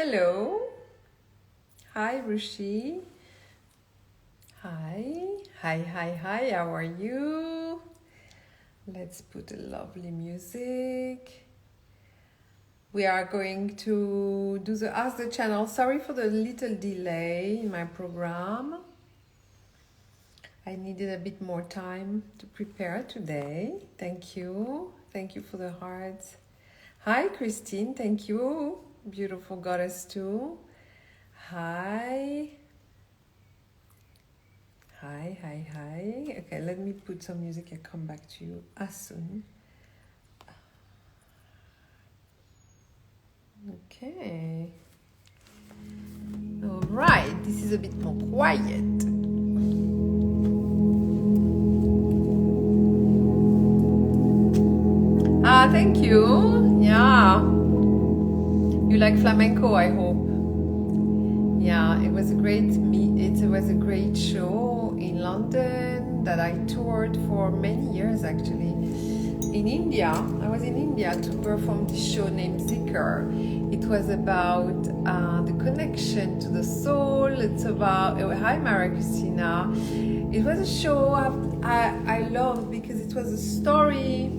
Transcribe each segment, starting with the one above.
Hello. Hi, Rushi. Hi. Hi. How are you? Let's put a lovely music. We are going to do the Ask the Channel. Sorry for the little delay in my program. I needed a bit more time to prepare today. Thank you. Thank you for the hearts. Hi, Christine. Thank you. Beautiful goddess too. Hi. Okay, let me put some music. I'll come back to you as soon. Okay. All right. This is a bit more quiet. Thank you. Yeah. You like flamenco, I hope. Yeah, it was a great show in London that I toured for many years actually. In India, I was in India to perform this show named Zikr. It was about the connection to the soul. It's about, hi Maria Christina. It was a show I loved because it was a story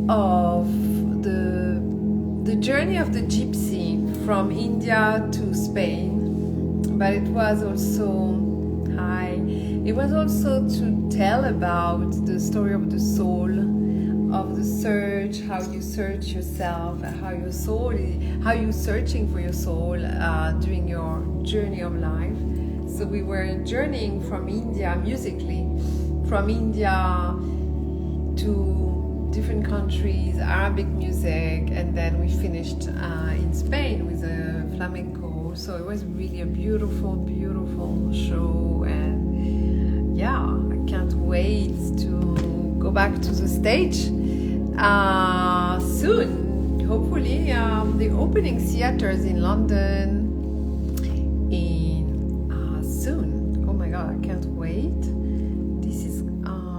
of the journey of the gypsy from India to Spain, but it was also to tell about the story of the soul, of the search, how you search yourself, how you're searching for your soul during your journey of life. So we were journeying from India musically, from India to different countries, Arabic music, and then we finished in Spain with a flamenco. So it was really a beautiful show, and yeah, I can't wait to go back to the stage soon. Hopefully, the opening theaters in London soon. Oh my God, I can't wait. This is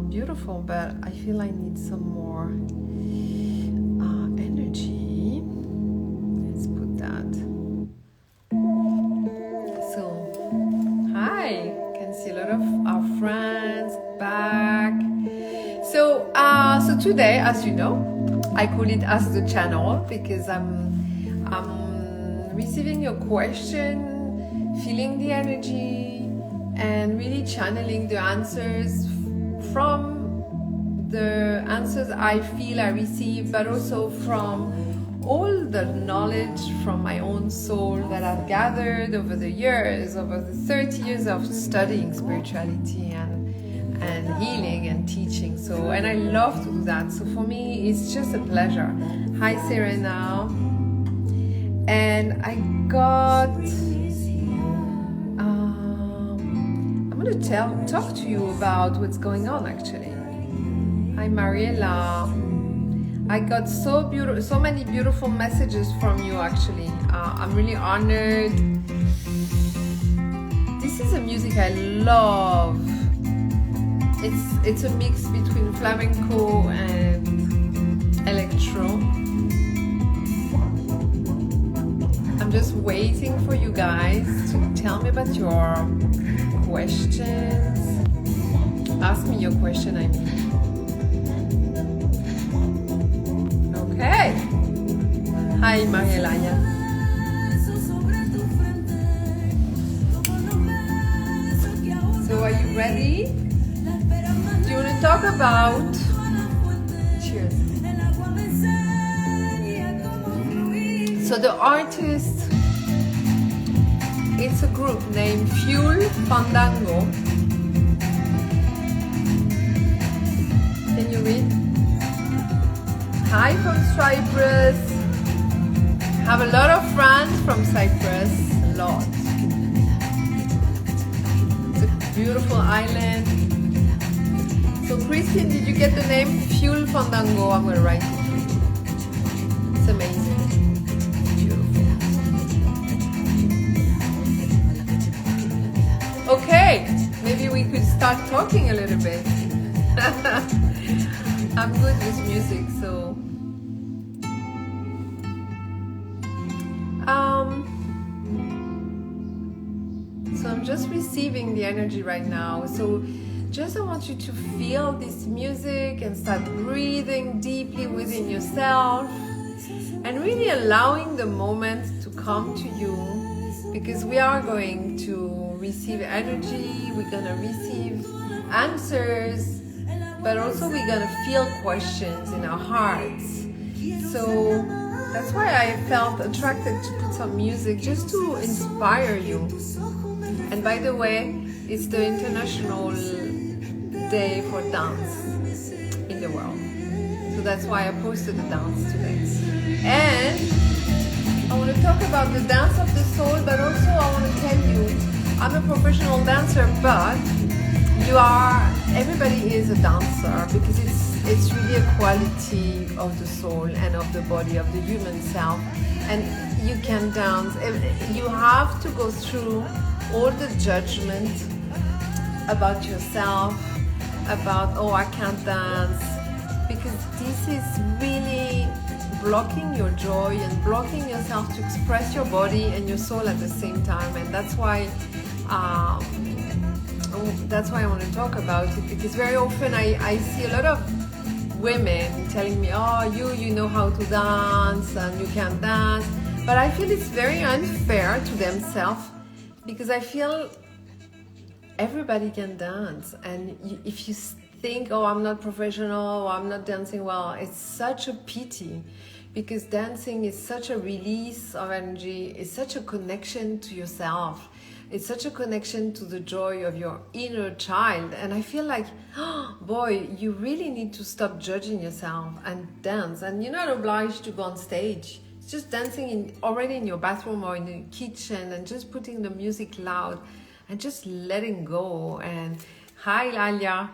beautiful, but I feel I need some more energy. Let's put that. So, hi, can see a lot of our friends back. So today, as you know, I call it Ask the Channel because I'm receiving your question, feeling the energy, and really channeling the answers from the answers I feel I receive, but also from all the knowledge from my own soul that I've gathered over the years, over the 30 years of studying spirituality and healing and teaching. So, and I love to do that. So for me, it's just a pleasure. Hi, Serena. And I got... I'm going to talk to you about what's going on actually. Hi Mariella. I got so many beautiful messages from you actually. I'm really honored. This is a music I love. It's a mix between flamenco and electro. I'm just waiting for you guys to tell me about your questions. Ask me your question, I mean. Okay. Hi, Marielaya. So, are you ready? Do you want to talk about? Cheers. So, the artist, it's a group named Fuel Fandango. Can you read? Hi from Cyprus. Have a lot of friends from Cyprus. A lot. It's a beautiful island. So Christine, did you get the name Fuel Fandango? I'm gonna write it for you. It's amazing. Beautiful. Okay, maybe we could start talking a little bit. I'm good with music, so just receiving the energy right now. So just I want you to feel this music and start breathing deeply within yourself and really allowing the moment to come to you, because we are going to receive energy, we're going to receive answers, but also we're going to feel questions in our hearts. So that's why I felt attracted to put some music just to inspire you. And by the way, it's the International Day for Dance in the world. So that's why I posted the dance today. And I want to talk about the dance of the soul, but also I want to tell you, I'm a professional dancer, but everybody is a dancer, because it's really a quality of the soul and of the body, of the human self. And you can dance. You have to go through all the judgment about yourself, about, oh, I can't dance, because this is really blocking your joy and blocking yourself to express your body and your soul at the same time. And that's why I want to talk about it, because very often I see a lot of women telling me, oh, you know how to dance and you can't dance. But I feel it's very unfair to themselves, because I feel everybody can dance. And if you think, oh, I'm not professional, or I'm not dancing well, it's such a pity, because dancing is such a release of energy, it's such a connection to yourself. It's such a connection to the joy of your inner child. And I feel like, oh, boy, you really need to stop judging yourself and dance. And you're not obliged to go on stage. It's just dancing already in your bathroom or in the kitchen, and just putting the music loud and just letting go. And hi, Lalia.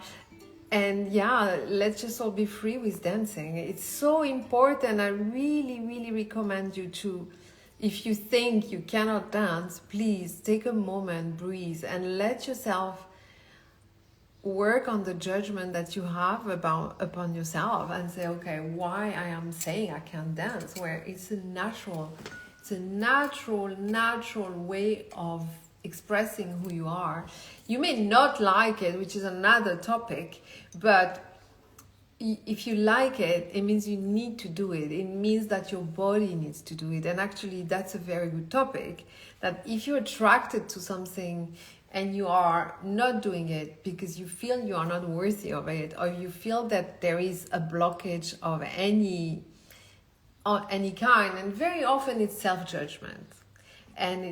And yeah, let's just all be free with dancing. It's so important. I really, really recommend you to, if you think you cannot dance, please take a moment, breathe, and let yourself work on the judgment that you have upon yourself, and say, okay, why I am saying I can't dance, where it's a natural way of expressing who you are. You may not like it, which is another topic, but if you like it, it means you need to do it. It means that your body needs to do it. And actually, that's a very good topic, that if you're attracted to something and you are not doing it because you feel you are not worthy of it, or you feel that there is a blockage of any kind, and very often it's self-judgment, and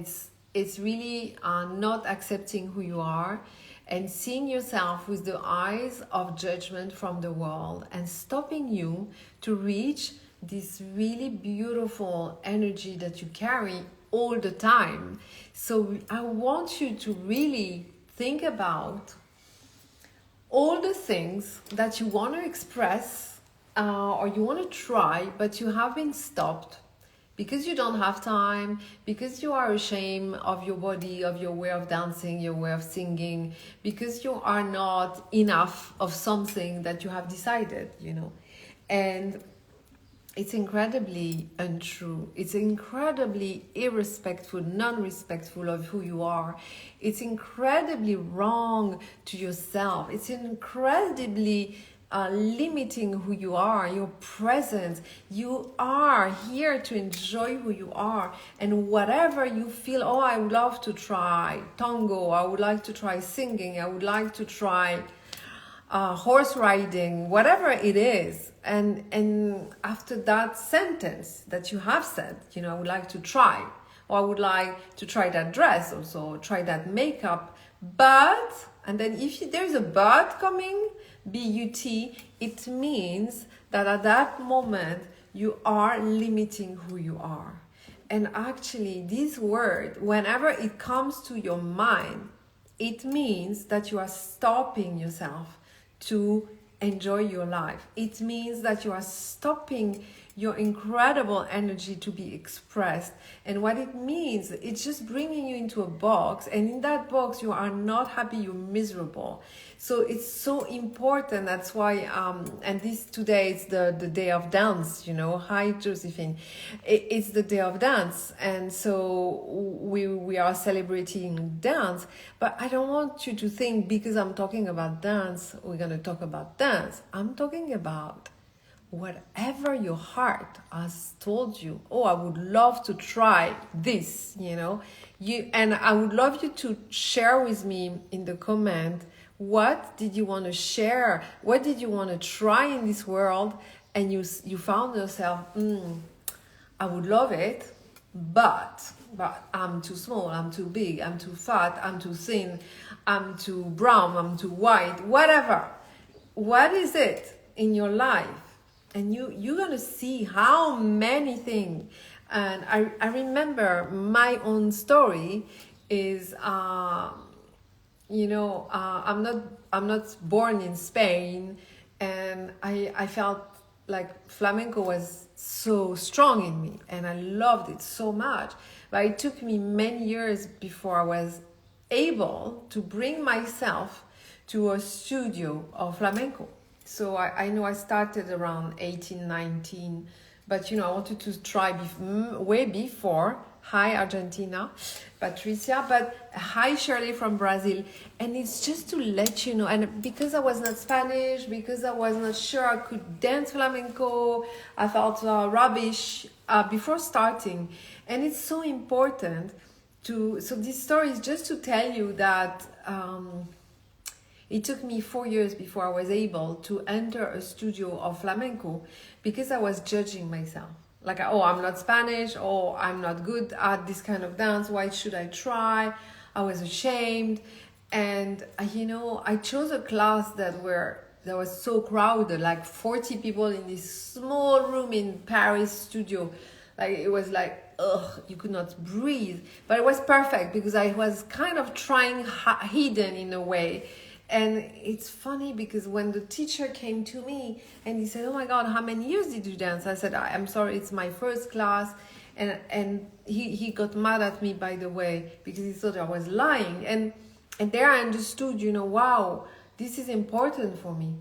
it's really not accepting who you are, and seeing yourself with the eyes of judgment from the world, and stopping you to reach this really beautiful energy that you carry all the time. So I want you to really think about all the things that you want to express or you want to try, but you have been stopped because you don't have time, because you are ashamed of your body, of your way of dancing, your way of singing, because you are not enough of something that you have decided, And it's incredibly untrue. It's incredibly irrespectful, non-respectful of who you are. It's incredibly wrong to yourself. It's incredibly limiting who you are, your presence. You are here to enjoy who you are, and whatever you feel, oh, I would love to try tango, I would like to try singing, I would like to try horse riding, whatever it is, and after that sentence that you have said, I would like to try, or I would like to try that dress, also try that makeup, but, and then if there's a but coming, B-U-T, it means that at that moment you are limiting who you are. And actually this word, whenever it comes to your mind, it means that you are stopping yourself to enjoy your life. It means that you are stopping your incredible energy to be expressed. And what it means, it's just bringing you into a box, and in that box you are not happy, you're miserable. So it's so important. That's why and this today is the day of dance, you know. Hi Josephine. It's the day of dance, and so we are celebrating dance. But I don't want you to think because I'm talking about dance we're going to talk about dance. I'm talking about whatever your heart has told you. Oh, I would love to try this, you know. And I would love you to share with me in the comment, what did you want to share? What did you want to try in this world? And you found yourself, I would love it, but I'm too small, I'm too big, I'm too fat, I'm too thin, I'm too brown, I'm too white, whatever. What is it in your life? And you're going to see how many things. And I remember my own story is, I'm not born in Spain, and I felt like flamenco was so strong in me, and I loved it so much. But it took me many years before I was able to bring myself to a studio of flamenco. So I know I started around 18, 19, but I wanted to try way before. Hi Argentina, Patricia, but hi Shirley from Brazil. And it's just to let you know, and because I was not Spanish, because I was not sure I could dance flamenco, I felt rubbish before starting. And it's so important so this story is just to tell you that it took me 4 years before I was able to enter a studio of flamenco, because I was judging myself. Like, oh, I'm not Spanish, or I'm not good at this kind of dance, why should I try? I was ashamed. And, I chose a class that was so crowded, like 40 people in this small room in Paris studio. Like, it was like, ugh, you could not breathe. But it was perfect because I was kind of trying hidden in a way. And it's funny because when the teacher came to me and he said, oh my God, how many years did you dance? I said, I'm sorry, it's my first class. And he got mad at me, by the way, because he thought I was lying. And there I understood, wow, this is important for me,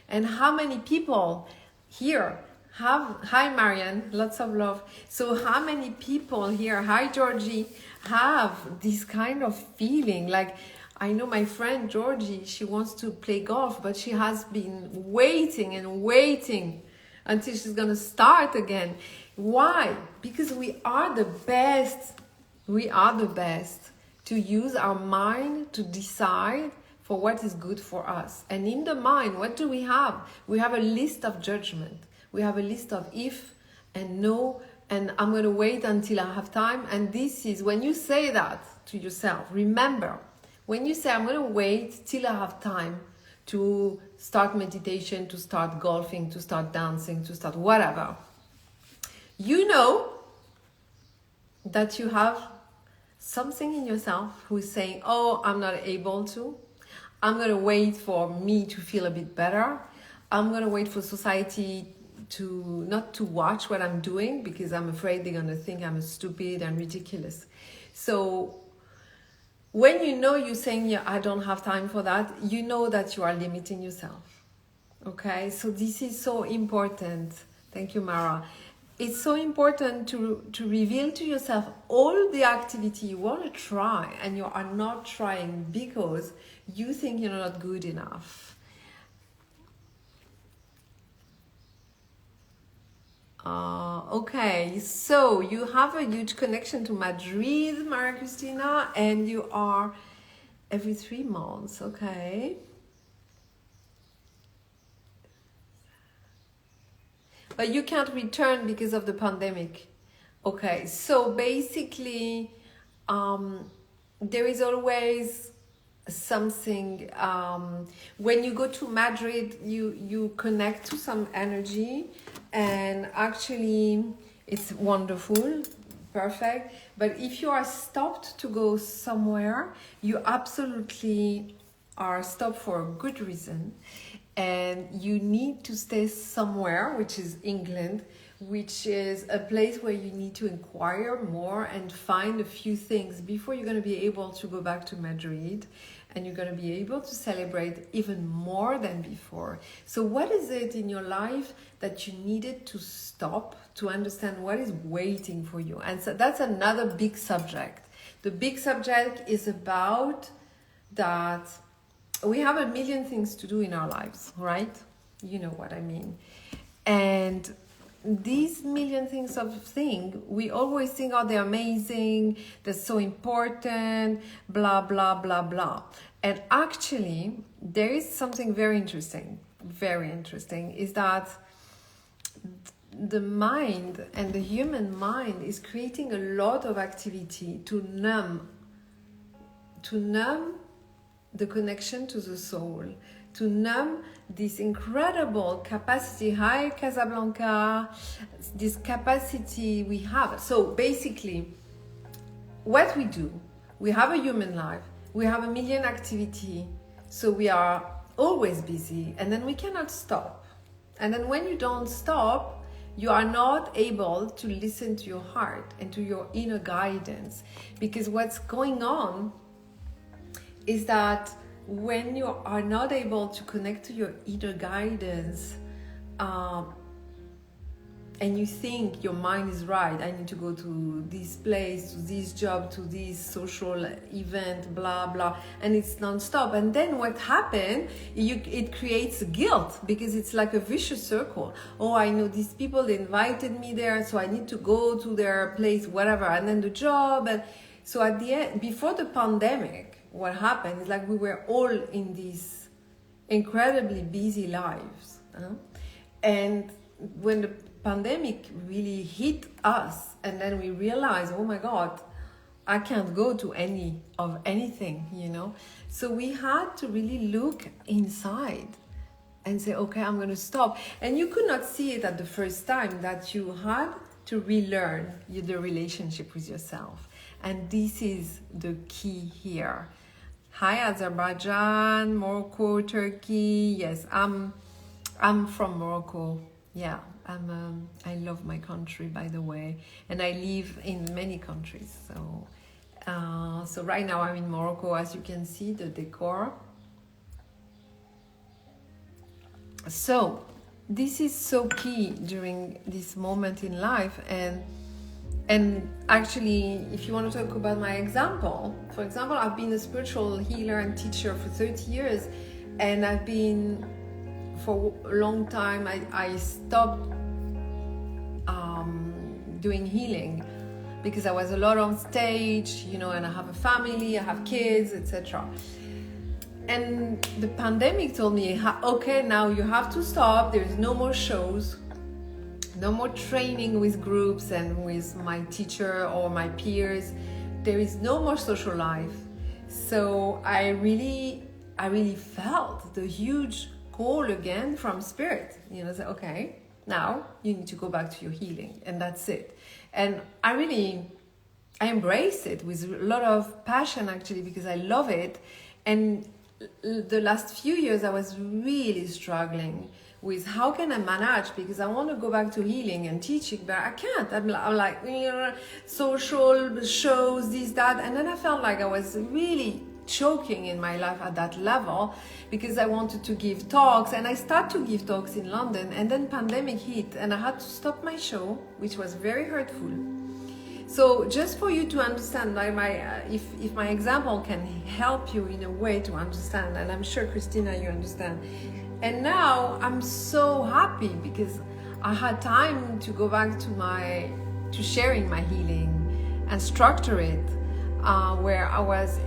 And how many people here hi Marianne, lots of love. So how many people here, hi Georgie, have this kind of feeling? Like, I know my friend Georgie, she wants to play golf, but she has been waiting and waiting until she's going to start again. Why? Because we are the best. We are the best to use our mind to decide for what is good for us. And in the mind, what do we have? We have a list of judgment. We have a list of if and no, and I'm going to wait until I have time. And this is when you say that to yourself, remember, when you say, I'm going to wait till I have time to start meditation, to start golfing, to start dancing, to start whatever, you know that you have something in yourself who is saying, oh, I'm not able to. I'm going to wait for me to feel a bit better. I'm going to wait for society to not to watch what I'm doing because I'm afraid they're going to think I'm stupid and ridiculous. So when you're saying, yeah, I don't have time for that, you know that you are limiting yourself. Okay, so this is so important. Thank you, Mara. It's so important to reveal to yourself all the activity you want to try and you are not trying because you think you're not good enough. Okay, so you have a huge connection to Madrid, Maria Cristina, and you are every 3 months, okay? But you can't return because of the pandemic. Okay, so basically, there is always something, when you go to Madrid, you connect to some energy, and actually it's wonderful, perfect. But if you are stopped to go somewhere, you absolutely are stopped for a good reason, and you need to stay somewhere, which is England, which is a place where you need to inquire more and find a few things before you're going to be able to go back to Madrid, and you're going to be able to celebrate even more than before. So what is it in your life that you needed to stop to understand what is waiting for you? And so that's another big subject. The big subject is about that we have a million things to do in our lives, right? You know what I mean. And these million we always think, oh, they're amazing, they're so important, blah, blah, blah, blah. And actually, there is something very interesting, is that the mind and the human mind is creating a lot of activity to numb the connection to the soul, to numb this incredible capacity. Hi, Casablanca, this capacity we have. So basically, what we do, we have a human life, we have a million activity, so we are always busy, and then we cannot stop. And then when you don't stop, you are not able to listen to your heart and to your inner guidance, because what's going on is that when you are not able to connect to your inner guidance, and you think your mind is right, I need to go to this place, to this job, to this social event, blah, blah, and it's non-stop. And then what happened, it creates guilt, because it's like a vicious circle. Oh, I know these people, they invited me there, so I need to go to their place, whatever, and then the job. And so at the end, before the pandemic, what happened is like we were all in these incredibly busy lives. And when the pandemic really hit us, and then we realized, oh my God, I can't go to anything, you know. So we had to really look inside and say, okay, I'm going to stop. And you could not see it at the first time, that you had to relearn the relationship with yourself. And this is the key here. Hi, Azerbaijan, Morocco, Turkey. Yes, I'm from Morocco. Yeah, I love my country, by the way, and I live in many countries. So right now I'm in Morocco, as you can see the decor. So this is so key during this moment in life, and actually, if you want to talk about my example, for example, I've been a spiritual healer and teacher for 30 years, and I've been, for a long time, I stopped doing healing because I was a lot on stage, you know, and I have a family, I have kids, etc. And the pandemic told me, okay, now you have to stop, there's no more shows, no more training with groups and with my teacher or my peers. There is no more social life. So I really felt the huge call again from spirit, you know, say, okay, now you need to go back to your healing, and that's it. And I embrace it with a lot of passion, actually, because I love it. And the last few years I was really struggling with how can I manage, because I want to go back to healing and teaching, but I can't. I'm like, you know, social shows, this, that, and then I felt like I was really choking in my life at that level, because I wanted to give talks, and I started to give talks in London, and then pandemic hit, and I had to stop my show, which was very hurtful. So just for you to understand, like if my example can help you in a way to understand, and I'm sure, Christina, you understand. And now I'm so happy because I had time to go back to sharing my healing and structure it, where I was,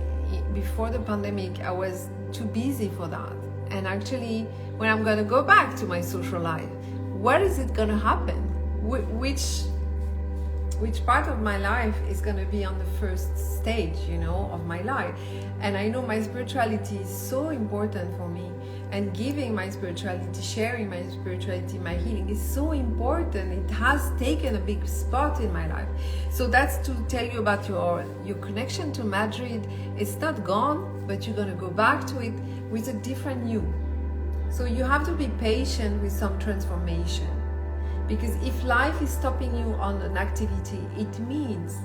before the pandemic, I was too busy for that. And actually, when I'm going to go back to my social life, what is it going to happen? Which part of my life is going to be on the first stage, you know, of my life? And I know my spirituality is so important for me, and giving my spirituality, sharing my spirituality, my healing is so important. It has taken a big spot in my life. So that's to tell you about your connection to Madrid. It's not gone, but you're going to go back to it with a different you. So you have to be patient with some transformation. Because if life is stopping you on an activity, it means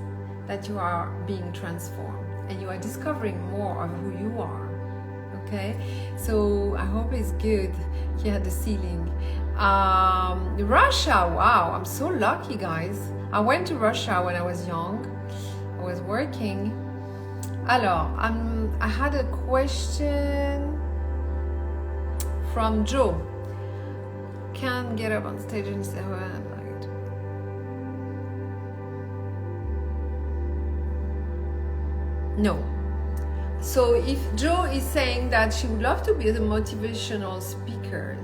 that you are being transformed and you are discovering more of who you are. Okay, so I hope it's good. Here at the ceiling. Russia, wow, I'm so lucky, guys. I went to Russia when I was young. I was working. Alors, I had a question from Joe. Can't get up on stage and say, well, I'm like, no. So if Joe is saying that she would love to be the motivational speaker,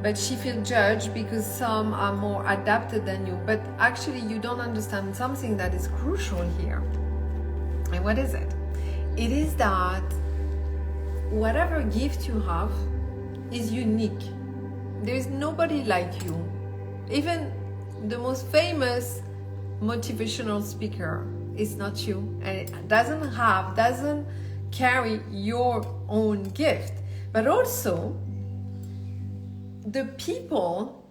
but she feels judged because some are more adapted than you, but actually you don't understand something that is crucial here. And what is it? It is that whatever gift you have is unique. There is nobody like you. Even the most famous motivational speaker is not you, and it doesn't carry your own gift. But also, the people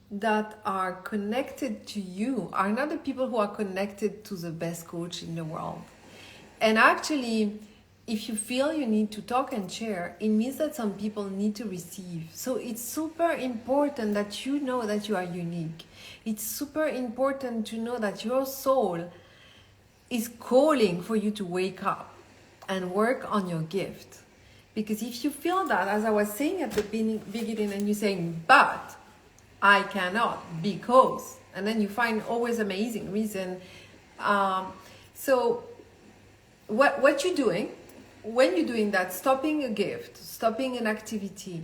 that are connected to you are not the people who are connected to the best coach in the world. And actually, if you feel you need to talk and share, it means that some people need to receive. So it's super important that you know that you are unique. It's super important to know that your soul is calling for you to wake up and work on your gift. Because if you feel that, as I was saying at the beginning, and you're saying, but I cannot because, and then you find always amazing reason. So what you're doing, when you're doing that, stopping a gift, stopping an activity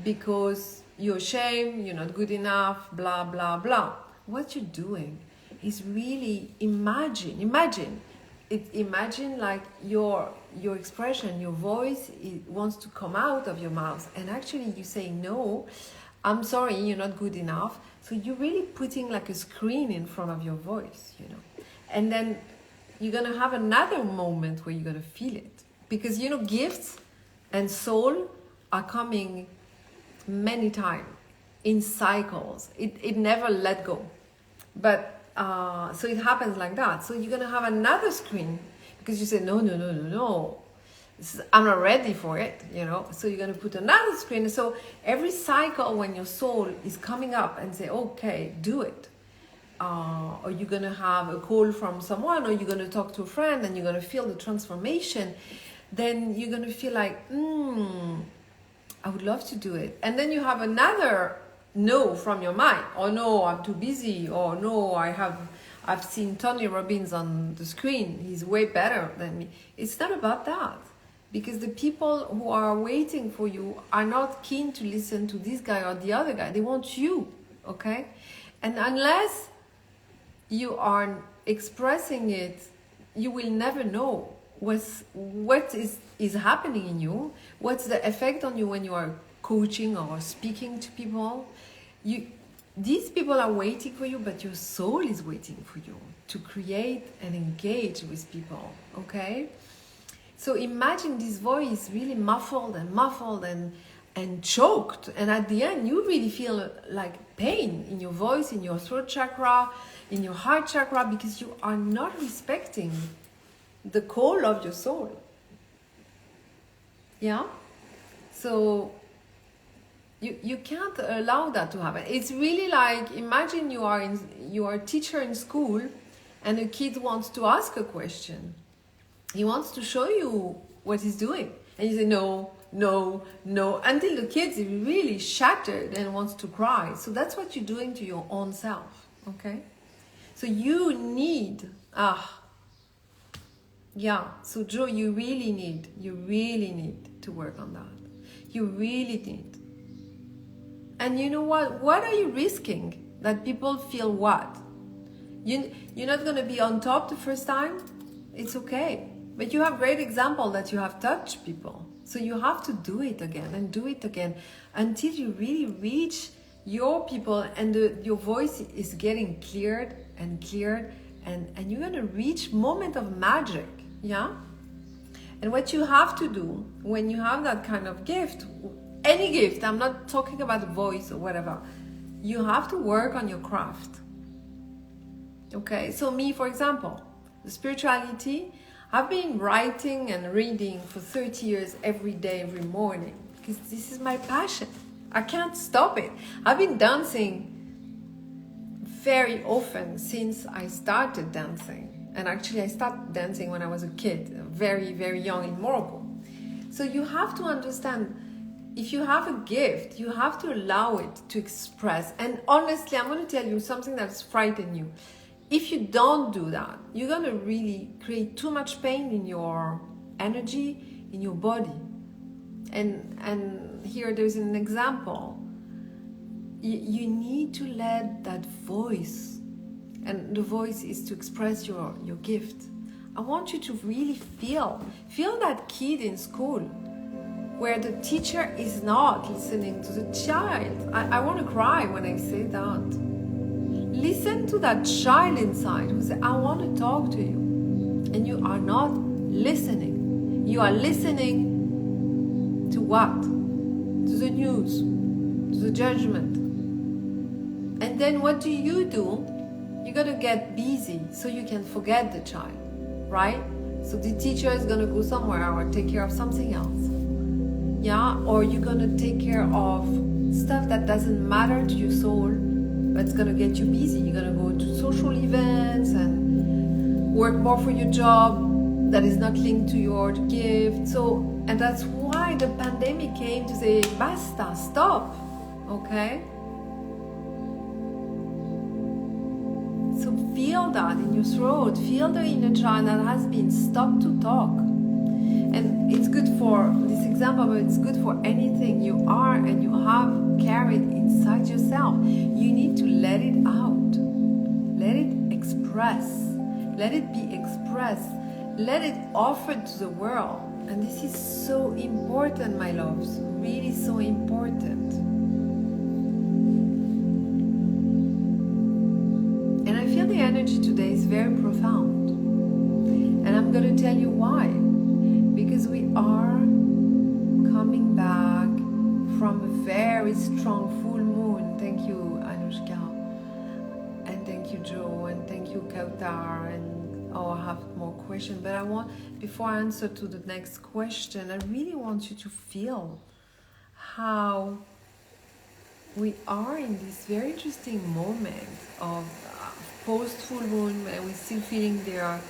because you're ashamed, you're not good enough, blah, blah, blah. What you're doing is really imagine like your expression, your voice, it wants to come out of your mouth, and actually you say, no, I'm sorry, you're not good enough. So you're really putting like a screen in front of your voice, and then you're gonna have another moment where you're gonna feel it, because gifts and soul are coming many times in cycles. It never let go, but so it happens like that. So you're gonna have another screen because you say, no, I'm not ready for it, So you're gonna put another screen. So every cycle, when your soul is coming up and say, okay, do it, or you're gonna have a call from someone, or you're gonna talk to a friend, and you're gonna feel the transformation, then you're gonna feel like, I would love to do it. And then you have another no from your mind, or no, I'm too busy, or no, I've seen Tony Robbins on the screen, he's way better than me. It's not about that, because the people who are waiting for you are not keen to listen to this guy or the other guy. They want you, okay? And unless you are expressing it, you will never know what is happening in you, what's the effect on you when you are coaching or speaking to people. These people are waiting for you, but your soul is waiting for you to create and engage with people, okay? So imagine this voice really muffled and choked, and at the end you really feel like pain in your voice, in your throat chakra, in your heart chakra, because you are not respecting the call of your soul. Yeah? So you can't allow that to happen. It's really like, imagine you are a teacher in school, and a kid wants to ask a question. He wants to show you what he's doing, and you say no, until the kid is really shattered and wants to cry. So that's what you're doing to your own self, okay? So you need so Joe, you really need to work on that. You really need. And you know what are you risking? That people feel what? You're not going to be on top the first time? It's okay. But you have great example that you have touched people. So you have to do it again and do it again until you really reach your people, and your voice is getting cleared, and you're going to reach moment of magic, yeah? And what you have to do when you have that kind of gift, any gift, I'm not talking about voice or whatever, you have to work on your craft. Okay, so me, for example, the spirituality, I've been writing and reading for 30 years every day, every morning, because this is my passion. I can't stop it. I've been dancing very often since I started dancing. And actually I started dancing when I was a kid, very, very young in Morocco. So you have to understand, if you have a gift, you have to allow it to express. And honestly, I'm going to tell you something that's frightening you. If you don't do that, you're going to really create too much pain in your energy, in your body. And here there's an example. You need to let that voice, and the voice is to express your gift. I want you to really feel that kid in school where the teacher is not listening to the child. I want to cry when I say that. Listen to that child inside who says, I want to talk to you. And you are not listening. You are listening to what? To the news, to the judgment. And then what do? You got to get busy so you can forget the child, right? So the teacher is going to go somewhere or take care of something else. Yeah, or you're going to take care of stuff that doesn't matter to your soul, but it's going to get you busy. You're going to go to social events and work more for your job that is not linked to your gift. So, and that's why the pandemic came to say, basta, stop, okay? So feel that in your throat, feel the inner child that has been stopped to talk. And it's good for this example, but it's good for anything you are and you have carried inside yourself. You need to let it out. Let it express. Let it be expressed. Let it offer to the world. And this is so important, my loves. Really so important. And I feel the energy today is very profound. And I'm going to tell you why. Because we are coming back from a very strong full moon. Thank you, Anushka. And thank you, Joe. And thank you, Kautar. And I have more questions. But before I answer to the next question, I really want you to feel how we are in this very interesting moment of post full moon, and we're still feeling the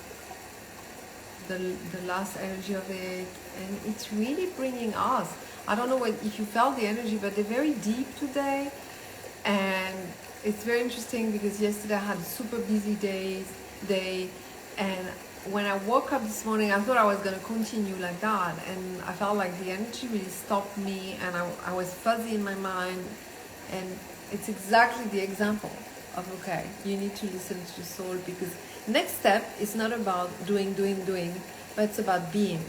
last energy of it, and it's really bringing us, I don't know if you felt the energy, but they're very deep today. And it's very interesting because yesterday I had a super busy day, and when I woke up this morning I thought I was going to continue like that, and I felt like the energy really stopped me, and I was fuzzy in my mind. And it's exactly the example of, okay, you need to listen to your soul, because next step is not about doing, but it's about being.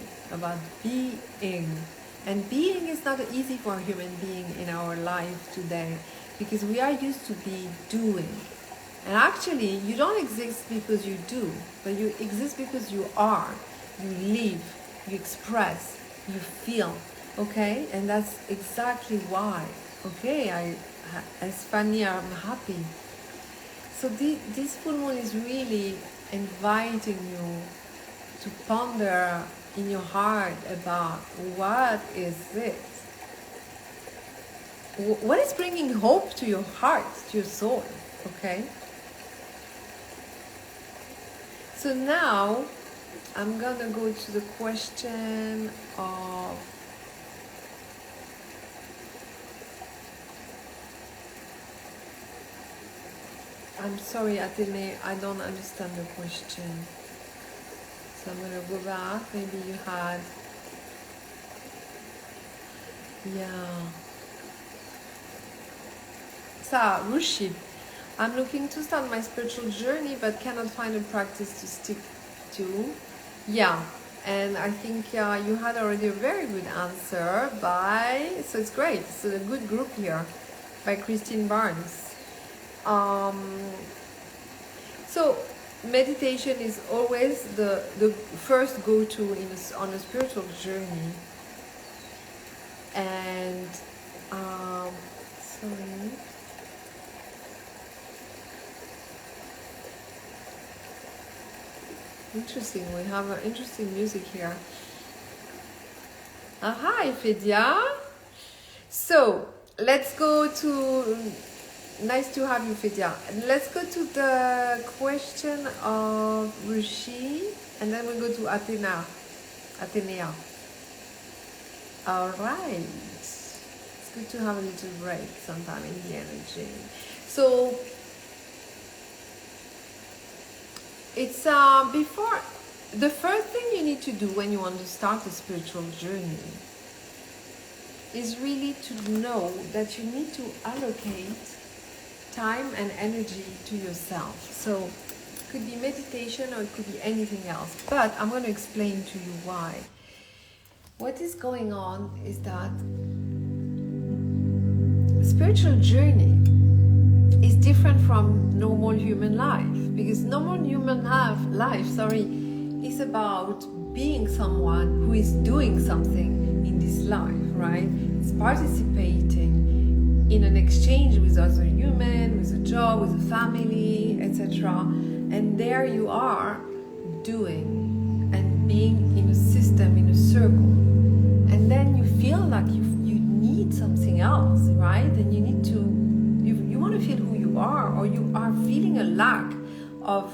And being is not easy for a human being in our life today, because we are used to be doing. And actually, you don't exist because you do, but you exist because you are. You live, you express, you feel, okay? And that's exactly why, okay, as Fanny, I'm happy. So this full moon is really inviting you to ponder in your heart about what is it? What is bringing hope to your heart, to your soul, okay? So now I'm gonna go to the question of, I'm sorry, Atene, I don't understand the question. So I'm going to go back. Maybe you had... Yeah. So, Rushid, I'm looking to start my spiritual journey, but cannot find a practice to stick to. Yeah. And I think you had already a very good answer so it's great. It's a good group here by Christine Barnes. So meditation is always the first go-to on a spiritual journey. And sorry, Interesting. We have interesting music here. Hi, Fidya. So let's go to. Nice to have you, Fidya. Let's go to the question of Rishi, and then we'll go to Athena. All right. It's good to have a little break sometime in the energy. So it's before the first thing you need to do when you want to start a spiritual journey is really to know that you need to allocate time and energy to yourself. So it could be meditation or it could be anything else, but I'm going to explain to you why. What is going on is that spiritual journey is different from normal human life, because normal human life is about being someone who is doing something in this life, right? It's participating in an exchange with other human, with a job, with a family, etc. And there you are doing and being in a system, in a circle. And then you feel like you need something else, right? And you need to, you want to feel who you are, or you are feeling a lack of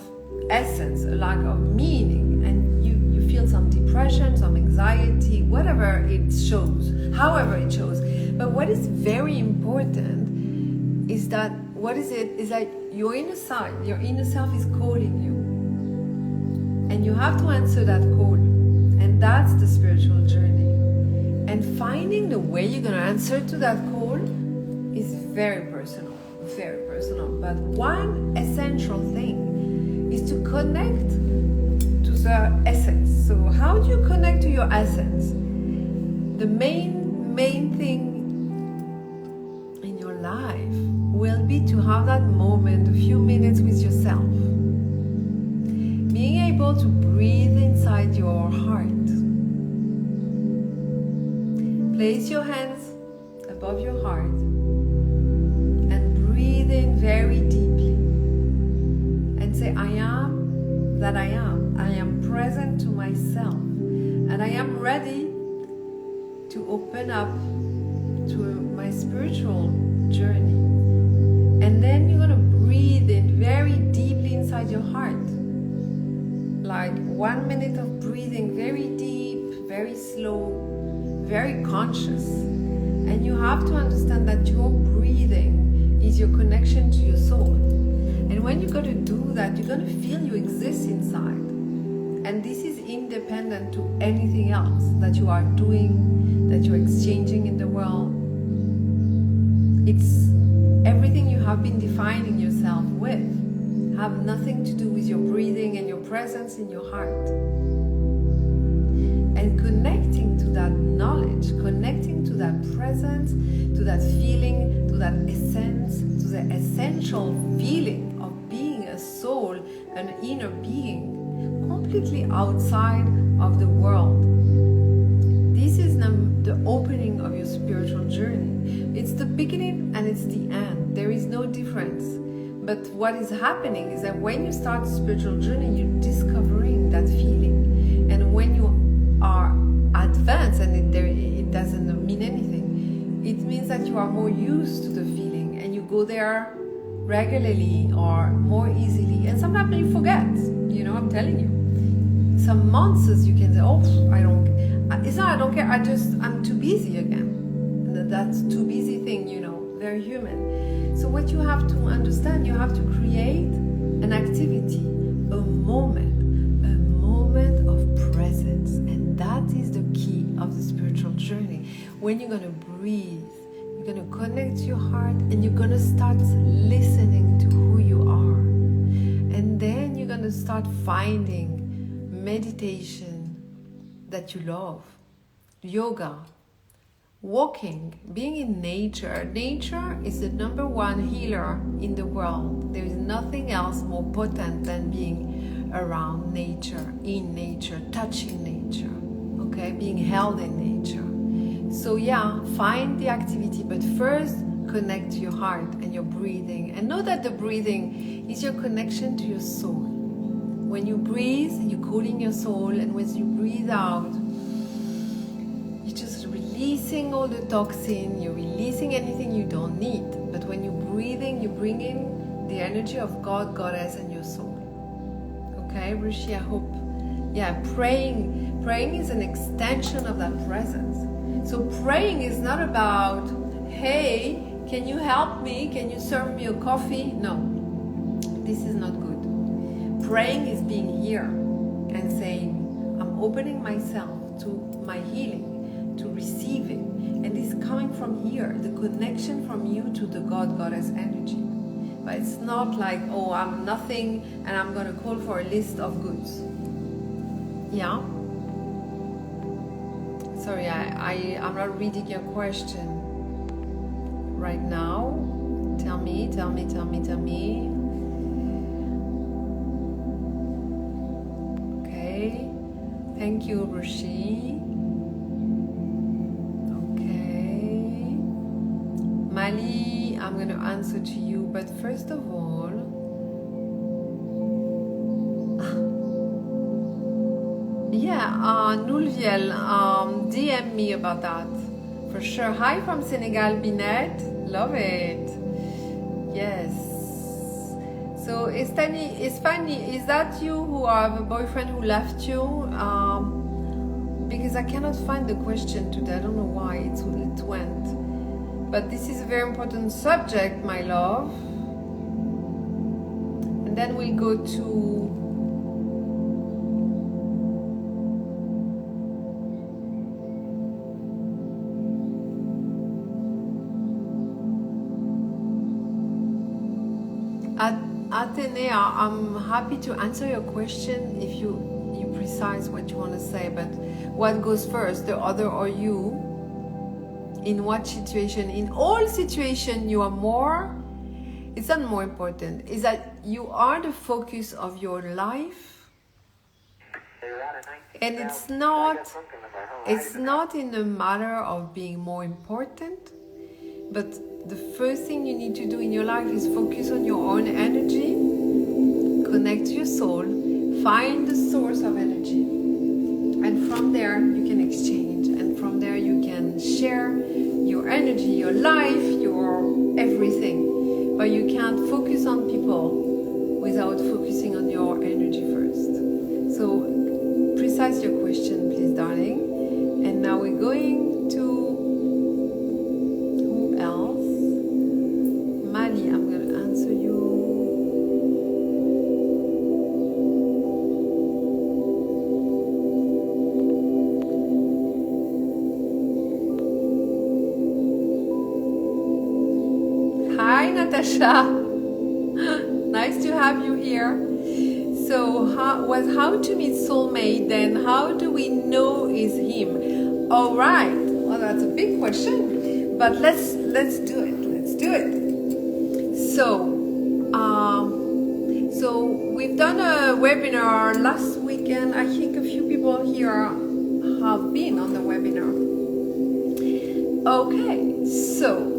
essence, a lack of meaning, and you feel some depression, some anxiety, whatever it shows, however it shows. But what is very important is that, is that your inner self is calling you. And you have to answer that call. And that's the spiritual journey. And finding the way you're going to answer to that call is very personal. But one essential thing is to connect to the essence. So how do you connect to your essence? The main thing in your life will be to have that moment, a few minutes with yourself. Being able to breathe inside your heart. Place your hands above your heart and breathe in very deeply and say, I am that I am. I am present to myself, and I am ready to open up to my spiritual journey. And then you're going to breathe in very deeply inside your heart, like 1 minute of breathing, very deep, very slow, very conscious. And you have to understand that your breathing is your connection to your soul. And when you're going to do that, you're going to feel you exist inside. And this is independent to anything else that you are doing, that you're exchanging in the world. It's everything you have been defining yourself with have nothing to do with your breathing and your presence in your heart. And connecting to that knowledge, connecting to that presence, to that feeling, to that essence, to the essential feeling of being a soul, an inner being, completely outside of the world. This is the opening of your spiritual journey. It's the beginning and it's the end. There is no difference. But what is happening is that when you start the spiritual journey, you're discovering that feeling. And when you are advanced, and it doesn't mean anything, it means that you are more used to the feeling and you go there regularly or more easily. And sometimes you forget, I'm telling you. Some months you can say, it's not I don't care, I'm too busy again. That's too busy thing, very human. So what you have to understand, you have to create an activity, a moment of presence. And that is the key of the spiritual journey. When you're going to breathe, you're going to connect to your heart, and you're going to start listening to who you are. And then you're going to start finding meditation that you love, yoga, walking, being in nature. Nature is the #1 healer in the world. There is nothing else more potent than being around nature, in nature, touching nature, okay, being held in nature. So find the activity, but first connect to your heart and your breathing, and know that the breathing is your connection to your soul. When you breathe, you're cooling your soul, and when you breathe out, you're just releasing all the toxin, you're releasing anything you don't need. But when you're breathing, you bring in the energy of God, Goddess, and your soul. Okay, Rishi, I hope. Yeah, praying is an extension of that presence. So praying is not about, hey, can you help me? Can you serve me a coffee? No, this is not good. Praying is being here and saying, I'm opening myself to my healing, to receive it. And this is coming from here, the connection from you to the God, Goddess energy. But it's not like, oh, I'm nothing and I'm going to call for a list of goods. Yeah? Sorry, I'm not reading your question right now. Tell me. Okay. Thank you, Rishi. Okay. Mali, I'm going to answer to you, but first of all, Nulviel, DM me about that. For sure. Hi from Senegal, Binet. Love it. Yes. So, Istani, is that you who have a boyfriend who left you? Because I cannot find the question today. I don't know why it went. But this is a very important subject, my love. And then we'll go to... Atenea, I'm happy to answer your question if you precise what you want to say, but what goes first, the other or you? In what situation? In all situations, you are more, it's not more important, is that you are the focus of your life. And it's not in the matter of being more important, but the first thing you need to do in your life is focus on your own energy, connect to your soul, find the source of energy, and from there you can exchange, and from there you can share your energy, your life, your everything. But you can't focus on people without focusing on your energy first. So precise your question, please, darling. And now we're going to I'm going to answer you. Hi, Natasha. Nice to have you here. So, how to meet soulmate? Then, how do we know is him? All right. Well, that's a big question, but let's do it. Let's do it. So we've done a webinar last weekend. I think a few people here have been on the webinar. Okay, so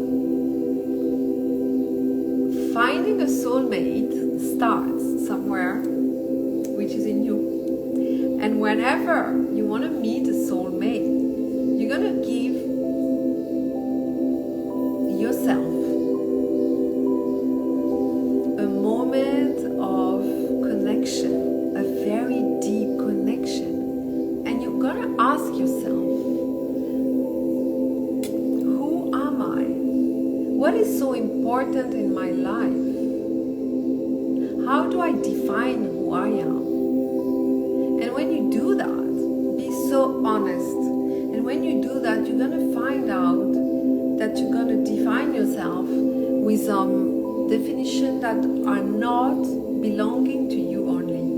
finding a soulmate starts somewhere, which is in you. And whenever you want to meet a soulmate, you're going to give yourself a very deep connection, and you're gonna ask yourself, who am I? What is so important in my life? How do I define who I am? And when you do that, be so honest. And when you do that, you're gonna find out that you're gonna define yourself with some definitions that are not belonging to you only.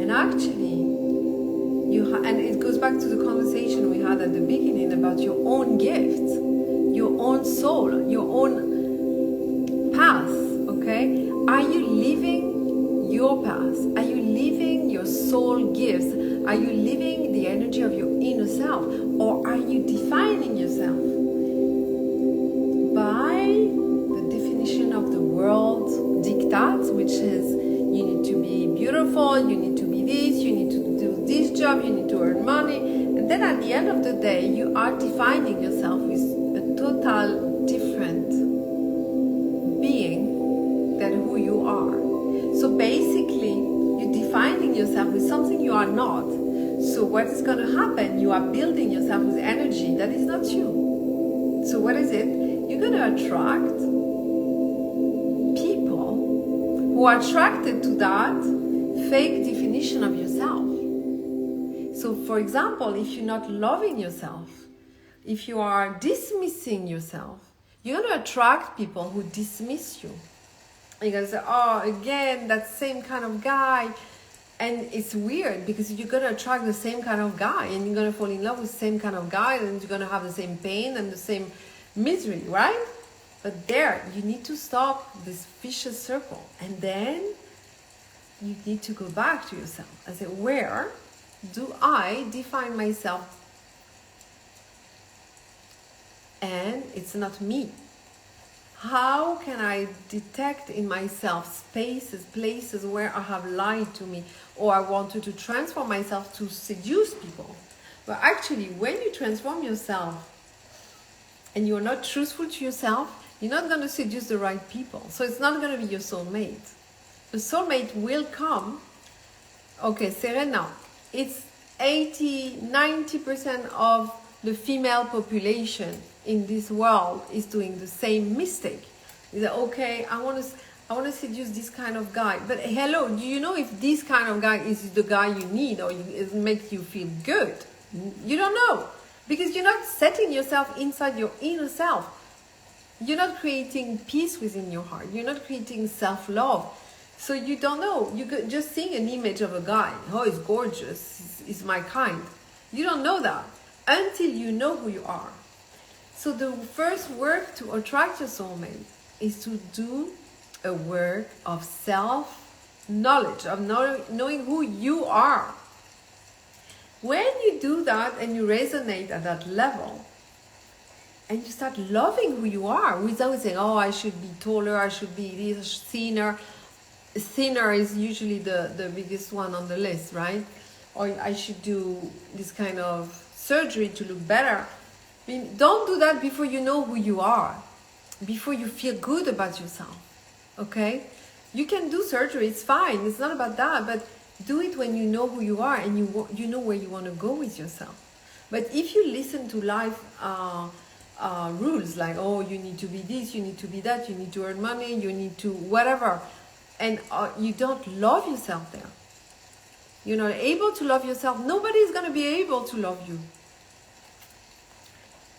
And actually, and it goes back to the conversation we had at the beginning about your own gifts, your own soul, your own path, okay? Are you living your path? Are you living your soul gifts? Are you living the energy of your inner self? Or are you defining yourself by the definition of the world diktat, which is you need to be beautiful, you need to be this, you need to do this job, you need to earn money. And then at the end of the day, you are defining yourself with a total different being than who you are. So basically, you're defining yourself with something you are not. So what is going to happen? You are building yourself with energy that is not you. So what is it? You're going to attract people who are attracted to that fake definition of yourself. So for example, if you're not loving yourself, if you are dismissing yourself, you're going to attract people who dismiss you. You're going to say, oh, again, that same kind of guy. And it's weird because you're going to attract the same kind of guy and you're going to fall in love with the same kind of guy and you're going to have the same pain and the same misery, right? But there, you need to stop this vicious circle. And then you need to go back to yourself and say, where do I define myself? And it's not me. How can I detect in myself spaces, places where I have lied to me or I wanted to transform myself to seduce people? But actually, when you transform yourself and you're not truthful to yourself, you're not going to seduce the right people. So it's not going to be your soulmate. The soulmate will come. Okay, Serena, it's 80-90% of the female population in this world is doing the same mistake. Is that okay? I want to seduce this kind of guy, but hello, do you know if this kind of guy is the guy you need or it makes you feel good? You don't know because you're not setting yourself inside your inner self. You're not creating peace within your heart. You're not creating self-love. So you don't know. You're just seeing an image of a guy. Oh, he's gorgeous. He's my kind. You don't know that until you know who you are. So the first work to attract your soulmate is to do a work of self-knowledge, of knowing who you are. When you do that and you resonate at that level, and you start loving who you are without saying, oh, I should be taller, I should be this, thinner. Thinner is usually the biggest one on the list, right? Or I should do this kind of surgery to look better. I mean, don't do that before you know who you are, before you feel good about yourself, okay? You can do surgery, it's fine, it's not about that, but do it when you know who you are and you know where you want to go with yourself. But if you listen to life rules like, oh, you need to be this, you need to be that, you need to earn money, you need to whatever, and you don't love yourself there, you're not able to love yourself, nobody's going to be able to love you.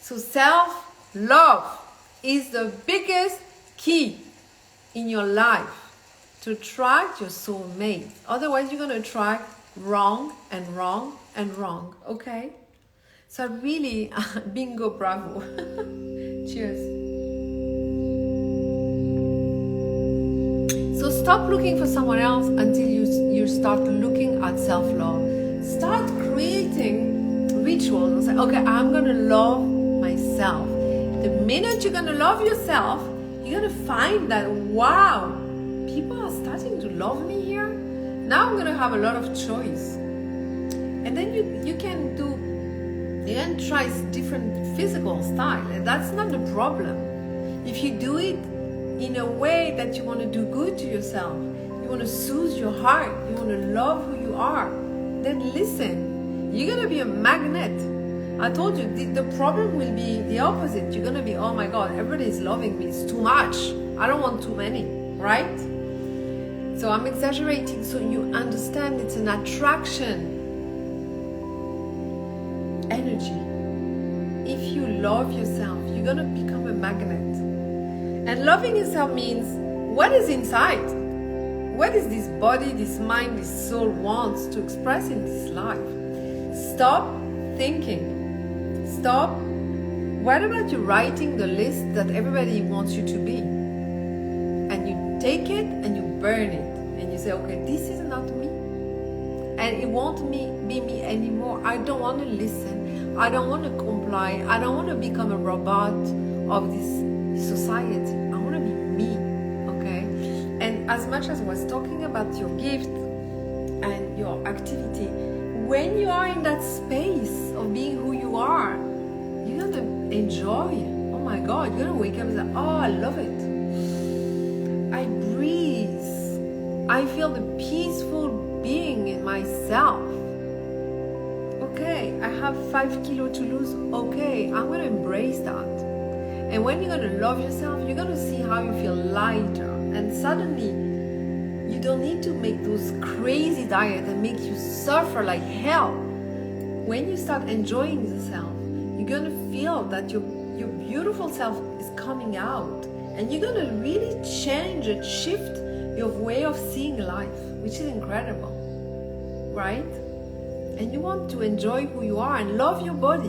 So self-love is the biggest key in your life to attract your soulmate. Otherwise, you're going to attract wrong and wrong and wrong, okay? So really, bingo, bravo. Cheers. So stop looking for someone else until you start looking at self-love. Start creating rituals and say, okay, I'm going to love myself. The minute you're going to love yourself, you're going to find that, wow, people are starting to love me here. Now I'm going to have a lot of choice. And then you can try different physical style. And that's not the problem. If you do it in a way that you want to do good to yourself, you want to soothe your heart, you want to love who you are, then listen, you're going to be a magnet. I told you, the problem will be the opposite. You're going to be, oh my God, everybody is loving me. It's too much. I don't want too many, right? So I'm exaggerating so you understand it's an attraction energy. If you love yourself, you're going to become a magnet. And loving yourself means, what is inside? What is this body, this mind, this soul wants to express in this life? Stop thinking. Stop. What about you writing the list that everybody wants you to be? And you take it and you burn it. And you say, okay, this is not me. And it won't be me anymore. I don't want to listen. I don't want to comply. I don't want to become a robot of this society. I want to be me, okay? And as much as I was talking about your gift and your activity, when you are in that space of being who you are, you're gonna enjoy. Oh my God, you're gonna wake up and say, oh, I love it. I breathe. I feel the peaceful being in myself. Okay, I have 5 kilos to lose. Okay, I'm gonna embrace that. And when you're gonna love yourself, you're gonna see how you feel lighter. And suddenly, you don't need to make those crazy diets that make you suffer like hell. When you start enjoying yourself, you're gonna feel that your beautiful self is coming out. And you're gonna really change and shift your way of seeing life, which is incredible, right? And you want to enjoy who you are and love your body.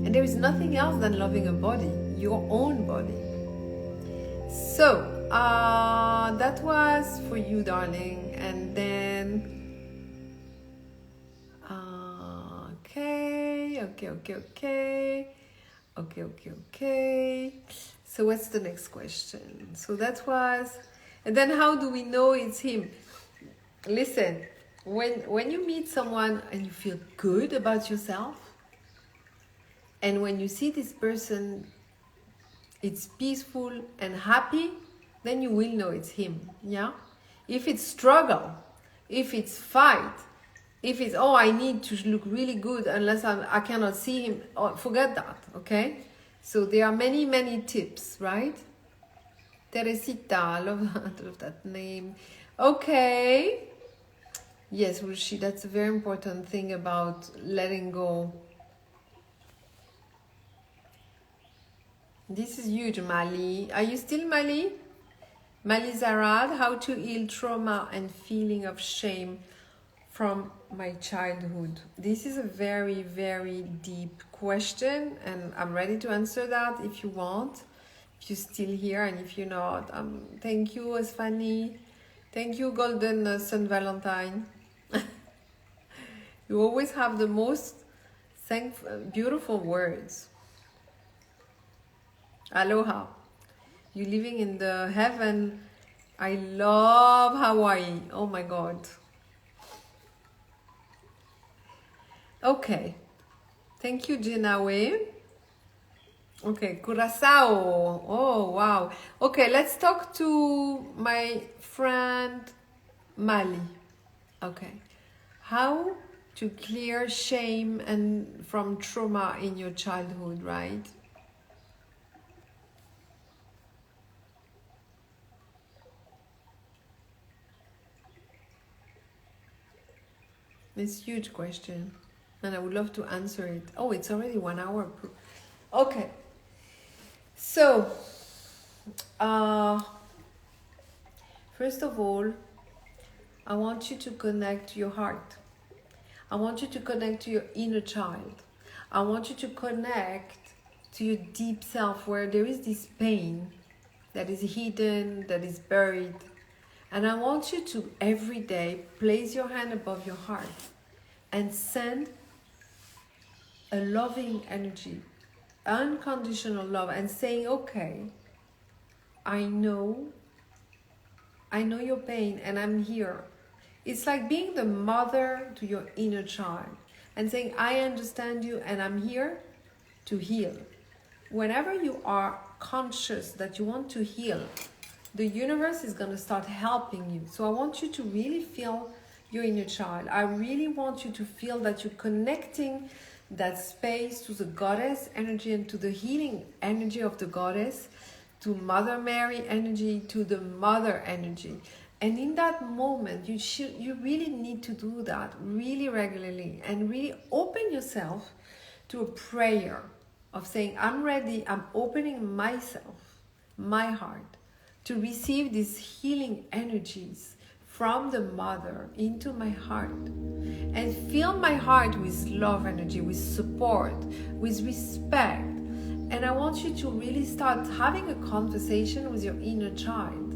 And there is nothing else than loving a body, your own body. So, that was for you, darling. And then, okay. So what's the next question? So that was, and then how do we know it's him? Listen, when you meet someone and you feel good about yourself, and when you see this person, it's peaceful and happy, then you will know it's him, yeah? If it's struggle, if it's fight, if it's, oh, I need to look really good unless I cannot see him, oh, forget that, okay? So there are many, many tips, right? Teresita, I love that name. Okay. Yes, Rushi, that's a very important thing about letting go. This is huge, Mali. Are you still Mali? Mali Zarad, how to heal trauma and feeling of shame from my childhood. This is a very, very deep question, and I'm ready to answer that if you want. If you're still here, and if you're not, thank you, Esfani. Thank you, Golden Sun Valentine. You always have the most beautiful words. Aloha. You're living in the heaven. I love Hawaii. Oh my God. Okay. Thank you, Jinawe. Okay, Curacao. Oh, wow. Okay, let's talk to my friend Mali. Okay. How to clear shame and from trauma in your childhood, right? It's a huge question, and I would love to answer it. Oh, it's already 1 hour. Okay. So, first of all, I want you to connect to your heart. I want you to connect to your inner child. I want you to connect to your deep self, where there is this pain that is hidden, that is buried. And I want you to, every day, place your hand above your heart and send a loving energy, unconditional love, and saying, okay, I know your pain and I'm here. It's like being the mother to your inner child and saying, I understand you and I'm here to heal. Whenever you are conscious that you want to heal, the universe is going to start helping you. So I want you to really feel your inner child. I really want you to feel that you're connecting that space to the goddess energy and to the healing energy of the goddess, to Mother Mary energy, to the mother energy. And in that moment, you really need to do that really regularly and really open yourself to a prayer of saying, I'm ready, I'm opening myself, my heart, to receive these healing energies from the mother into my heart, and fill my heart with love energy, with support, with respect. And I want you to really start having a conversation with your inner child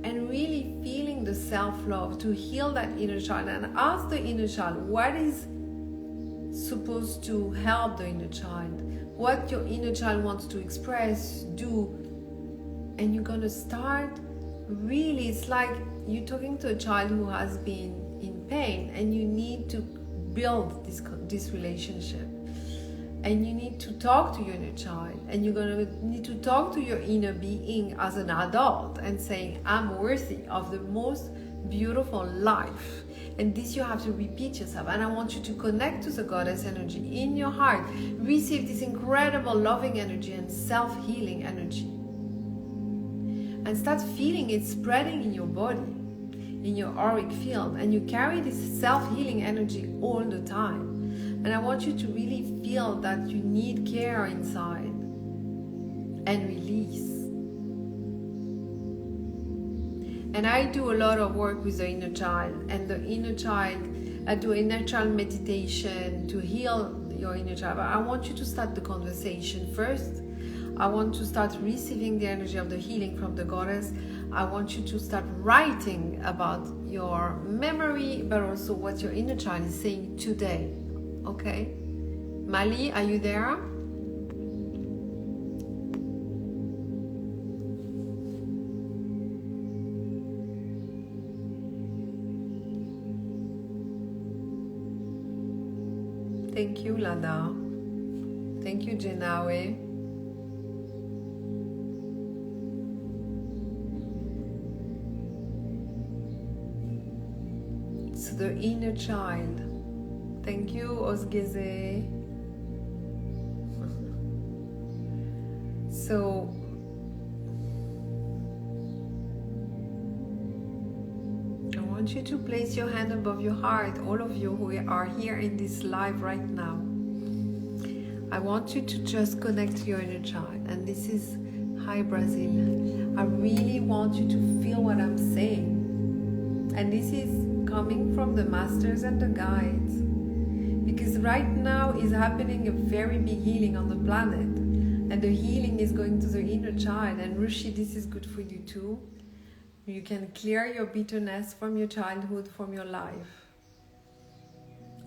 and really feeling the self-love to heal that inner child, and ask the inner child what is supposed to help the inner child, what your inner child wants to express, do, and you're gonna start really, it's like you're talking to a child who has been in pain, and you need to build this relationship, and you need to talk to your inner child, and you're gonna need to talk to your inner being as an adult and saying, I'm worthy of the most beautiful life. And this you have to repeat yourself. And I want you to connect to the goddess energy in your heart. Receive this incredible loving energy and self-healing energy, and start feeling it spreading in your body, in your auric field. And you carry this self-healing energy all the time. And I want you to really feel that you need care inside, and release. And I do a lot of work with the inner child, and the inner child, I do inner child meditation to heal your inner child. But I want you to start the conversation first. I want to start receiving the energy of the healing from the goddess. I want you to start writing about your memory, but also what your inner child is saying today. Okay? Mali, are you there? Thank you, Lada. Thank you, Jenawe. So the inner child. Thank you, Osgeze. So I want you to place your hand above your heart, all of you who are here in this live right now. I want you to just connect to your inner child. And this is, hi Brazil. I really want you to feel what I'm saying. And this is coming from the masters and the guides. Because right now is happening a very big healing on the planet. And the healing is going to the inner child. And Rushi, this is good for you too. You can clear your bitterness from your childhood, from your life.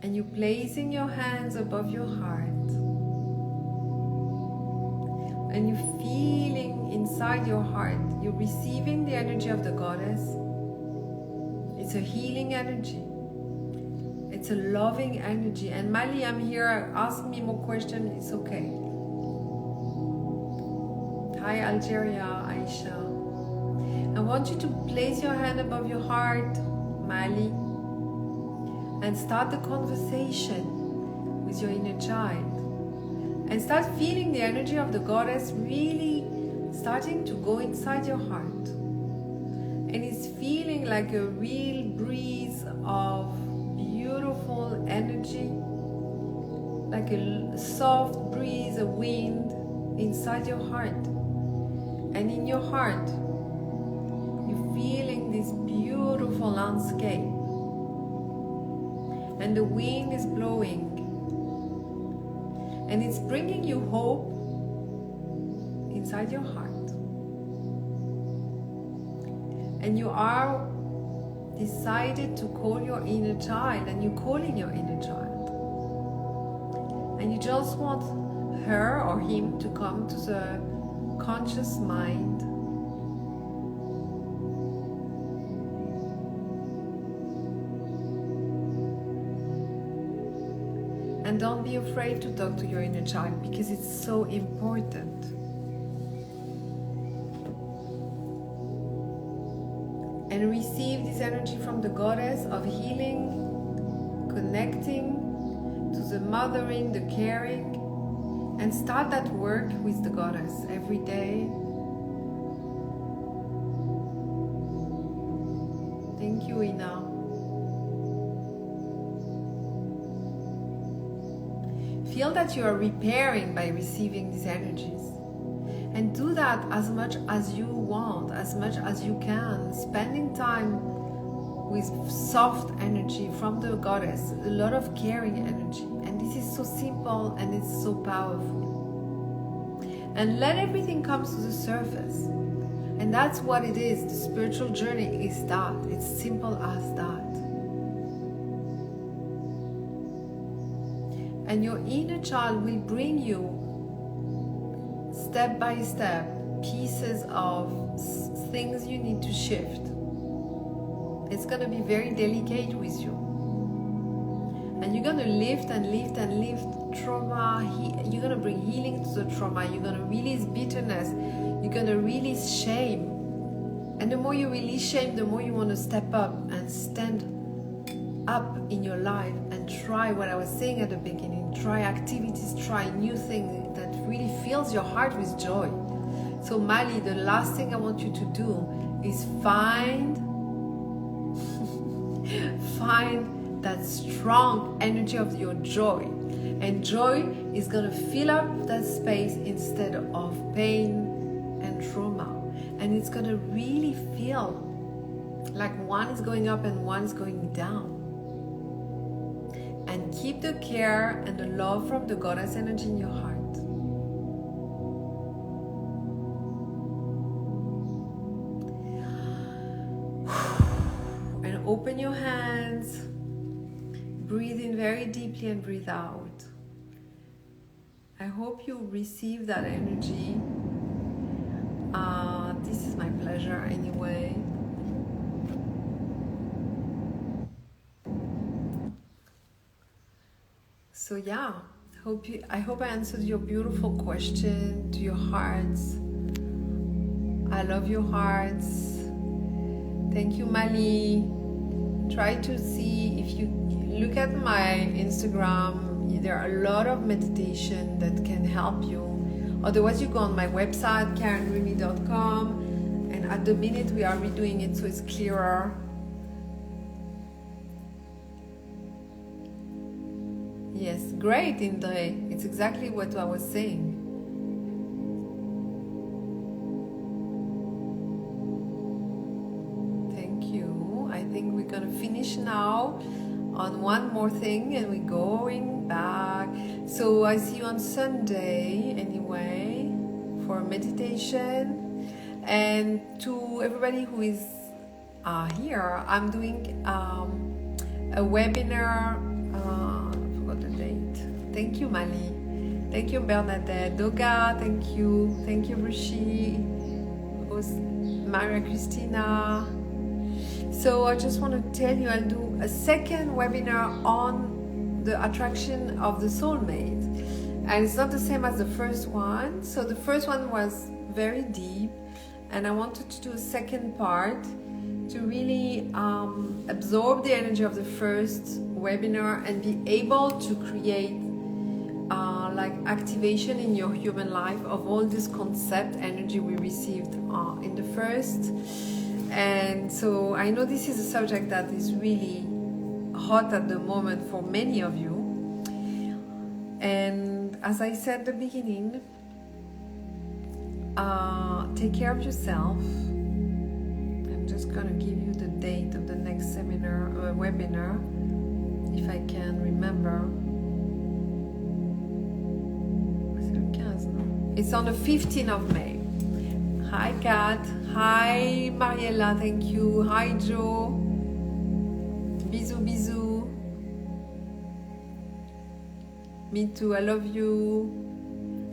And you're placing your hands above your heart. And you're feeling inside your heart. You're receiving the energy of the goddess. It's a healing energy. It's a loving energy. And Mali, I'm here. Ask me more questions. It's okay. Hi, Algeria, Aisha. I want you to place your hand above your heart, Mali, and start the conversation with your inner child. And start feeling the energy of the goddess really starting to go inside your heart. And it's feeling like a real breeze of beautiful energy, like a soft breeze, a wind inside your heart. And in your heart, you're feeling this beautiful landscape. And the wind is blowing. And it's bringing you hope inside your heart. And you are decided to call your inner child, and you're calling your inner child. And you just want her or him to come to the conscious mind. And don't be afraid to talk to your inner child, because it's so important. And receive this energy from the goddess of healing, connecting to the mothering, the caring, and start that work with the goddess every day. Thank you, Ina. Feel that you are repairing by receiving these energies. And do that as much as you want, as much as you can, spending time with soft energy from the goddess, a lot of caring energy. And this is so simple and it's so powerful. And let everything come to the surface. And that's what it is. The spiritual journey is that. It's simple as that. And your inner child will bring you step by step pieces of things you need to shift. It's going to be very delicate with you. And you're going to lift and lift and lift trauma. You're going to bring healing to the trauma. You're going to release bitterness. You're going to release shame. And the more you release shame, the more you want to step up and stand up in your life and try what I was saying at the beginning. Try activities, try new things that really fills your heart with joy. So Mali, the last thing I want you to do is find that strong energy of your joy. And joy is going to fill up that space instead of pain and trauma. And it's going to really feel like one is going up and one is going down. And keep the care and the love from the goddess energy in your heart. And open your hands. Breathe in very deeply and breathe out. I hope you receive that energy. This is my pleasure anyway. So yeah, I hope I answered your beautiful question to your hearts. I love your hearts. Thank you, Mali. Try to see, if you look at my Instagram, there are a lot of meditation that can help you. Otherwise, you go on my website, KarenRuimy.com, and at the minute we are redoing it so it's clearer. Yes, great, Indre. It's exactly what I was saying. Thank you. I think we're gonna finish now on one more thing and we're going back. So I see you on Sunday anyway for meditation. And to everybody who is here, I'm doing a webinar. I forgot the date. Thank you, Mali. Thank you, Bernadette. Doga, thank you. Thank you, Rishi. Maria Christina. So I just want to tell you, I'll do a second webinar on the attraction of the soulmate. And it's not the same as the first one. So the first one was very deep. And I wanted to do a second part to really absorb the energy of the first webinar and be able to create like activation in your human life of all this concept energy we received in the first. And so I know this is a subject that is really hot at the moment for many of you. And as I said at the beginning, take care of yourself. I'm just gonna give you the date of the next seminar webinar, if I can remember. It's on the 15th of May. Hi Kat, hi Mariella, thank you, hi Joe, bisous bisous, me too, I love you,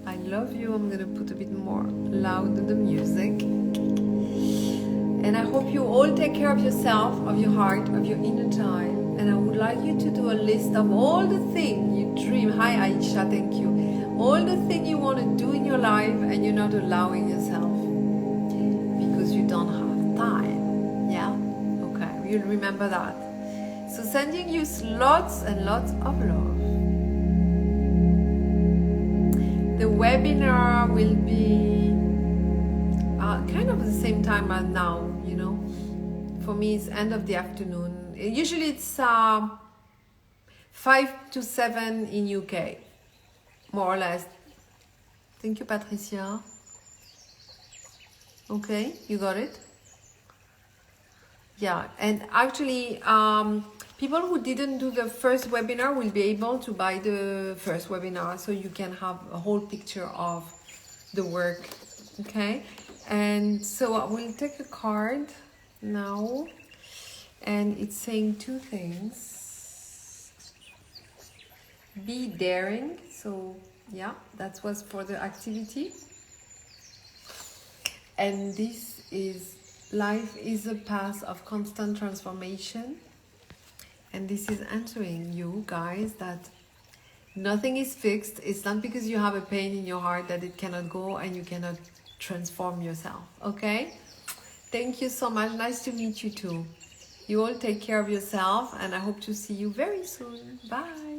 I'm gonna put a bit more loud the music. And I hope you all take care of yourself, of your heart, of your inner child. And I would like you to do a list of all the things you dream. Hi Aisha, thank you. All the things you want to do in your life and you're not allowing yourself because you don't have time. Yeah? Okay, you'll remember that. So sending you lots and lots of love. The webinar will be kind of the same time as now, you know. For me, it's end of the afternoon. Usually it's 5 to 7 in UK, more or less. Thank you, Patricia. Okay, you got it? Yeah, and actually, people who didn't do the first webinar will be able to buy the first webinar, so you can have a whole picture of the work, okay? And so I will take a card now, and it's saying two things. Be daring, so yeah, that was for the activity. And this is, life is a path of constant transformation. And this is answering you guys that nothing is fixed. It's not because you have a pain in your heart that it cannot go and you cannot transform yourself. Okay? Thank you so much. Nice to meet you too. You all take care of yourself, and I hope to see you very soon. Bye.